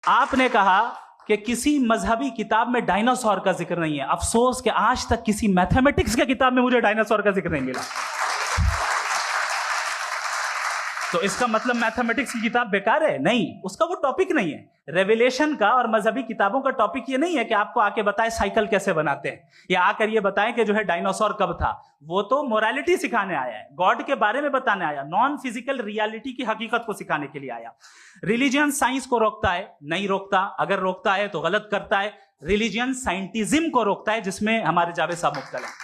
आपने कहा कि किसी मजहबी किताब में डायनासोर का जिक्र नहीं है। अफसोस कि आज तक किसी मैथमेटिक्स की किताब में मुझे डायनासोर का जिक्र नहीं मिला। तो इसका मतलब मैथमेटिक्स की किताब बेकार है? नहीं, उसका वो टॉपिक नहीं है। रेवलेशन का और मजहबी किताबों का टॉपिक ये नहीं है कि आपको आके बताए साइकिल कैसे बनाते हैं, या आकर ये बताएं कि जो है डायनासोर कब था। वो तो मोरालिटी सिखाने आया है, गॉड के बारे में बताने आया, नॉन फिजिकल रियलिटी की हकीकत को सिखाने के लिए आया। रिलीजियन साइंस को रोकता है? नहीं रोकता। अगर रोकता है तो गलत करता है। रिलीजियन साइंटिज्म को रोकता है, जिसमें हमारे जावेद साहब मुब्तला हैं।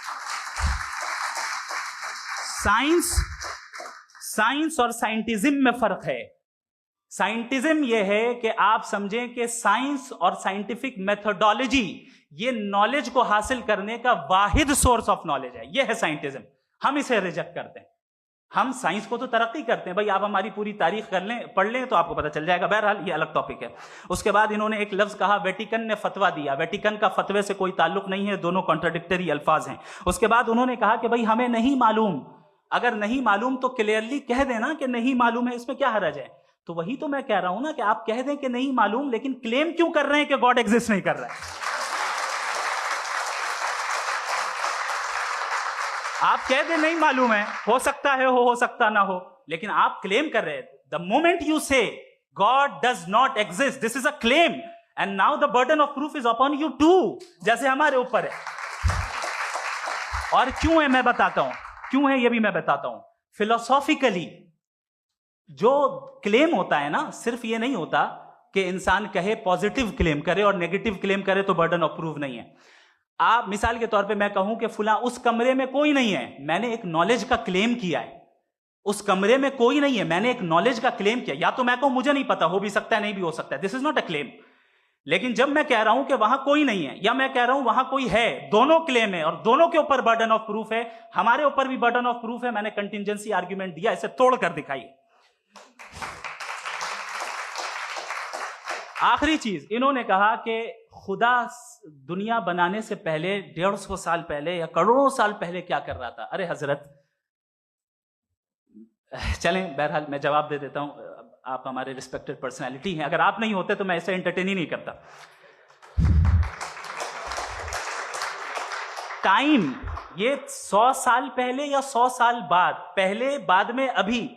साइंस और साइंटिज्म में फर्क है। साइंटिज्म यह है कि आप समझें कि साइंस और साइंटिफिक मेथोडोलॉजी ये नॉलेज को हासिल करने का वाहिद सोर्स ऑफ नॉलेज है। यह है साइंटिज्म। हम इसे रिजेक्ट करते हैं। हम साइंस को तो तरक्की करते हैं। भाई आप हमारी पूरी तारीख कर लें, पढ़ लें तो आपको पता चल जाएगा। बहरहाल ये अलग टॉपिक है। उसके बाद इन्होंने एक लफ्ज कहा, वेटिकन ने फतवा दिया। वेटिकन का फतवे से कोई ताल्लुक नहीं है, दोनों कॉन्ट्राडिक्टरी अल्फाज हैं। उसके बाद उन्होंने कहा कि भाई हमें नहीं मालूम। अगर नहीं मालूम तो क्लियरली कह देना कि नहीं मालूम है, इसमें क्या हर्ज है? तो वही तो मैं कह रहा हूं ना कि आप कह दें कि नहीं मालूम, लेकिन क्लेम क्यों कर रहे हैं कि गॉड एग्जिस्ट नहीं कर रहा है? आप कह दें नहीं मालूम है, हो सकता है हो सकता ना हो, लेकिन आप क्लेम कर रहे हैं। The moment you say God does not exist, this is a claim, and now the burden of proof is upon you too, जैसे हमारे ऊपर है। और क्यों है मैं बताता हूं, क्यों है ये भी मैं बताता हूं। फिलोसॉफिकली जो क्लेम होता है ना, सिर्फ ये नहीं होता कि इंसान कहे पॉजिटिव क्लेम करे और नेगेटिव क्लेम करे तो बर्डन ऑफ प्रूफ नहीं है। आप मिसाल के तौर पे मैं कहूं कि फुला उस कमरे में कोई नहीं है, मैंने एक नॉलेज का क्लेम किया है। उस कमरे में कोई नहीं है, मैंने एक नॉलेज का क्लेम किया। या तो मैं कहूं मुझे नहीं पता, हो भी सकता है नहीं भी हो सकता है, this is not a claim. लेकिन जब मैं कह रहा हूं कि वहां कोई नहीं है, या मैं कह रहा हूं वहां कोई है, दोनों क्लेम है और दोनों के ऊपर बर्डन ऑफ प्रूफ है। हमारे ऊपर भी बर्डन ऑफ प्रूफ है। मैंने कंटिजेंसी आर्ग्यूमेंट दिया, इसे तोड़कर दिखाइए। आखिरी चीज, इन्होंने कहा कि खुदा दुनिया बनाने से पहले 150 साल पहले या करोड़ों साल पहले क्या कर रहा था। अरे हजरत, चलें बहरहाल मैं जवाब दे देता हूं। आप हमारे रिस्पेक्टेड पर्सनैलिटी हैं, अगर आप नहीं होते तो मैं इसे एंटरटेन ही नहीं करता। टाइम, ये 100 साल पहले या 100 साल बाद, पहले बाद में अभी,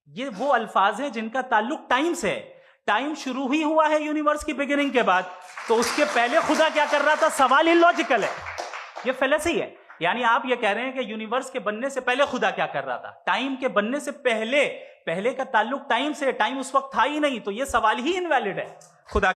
ये वो अल्फाज हैं जिनका ताल्लुक टाइम से है। टाइम शुरू ही हुआ है यूनिवर्स की बिगिनिंग के बाद, तो उसके पहले खुदा क्या कर रहा था? सवाल इलॉजिकल है, ये फेलेसी है। यानी आप ये कह रहे हैं कि यूनिवर्स के बनने से पहले खुदा क्या कर रहा था? टाइम के बनने से पहले, पहले का ताल्लुक टाइम से, टाइम उस वक्त था ही नहीं, तो ये सवाल ही इनवैलिड है। खुदा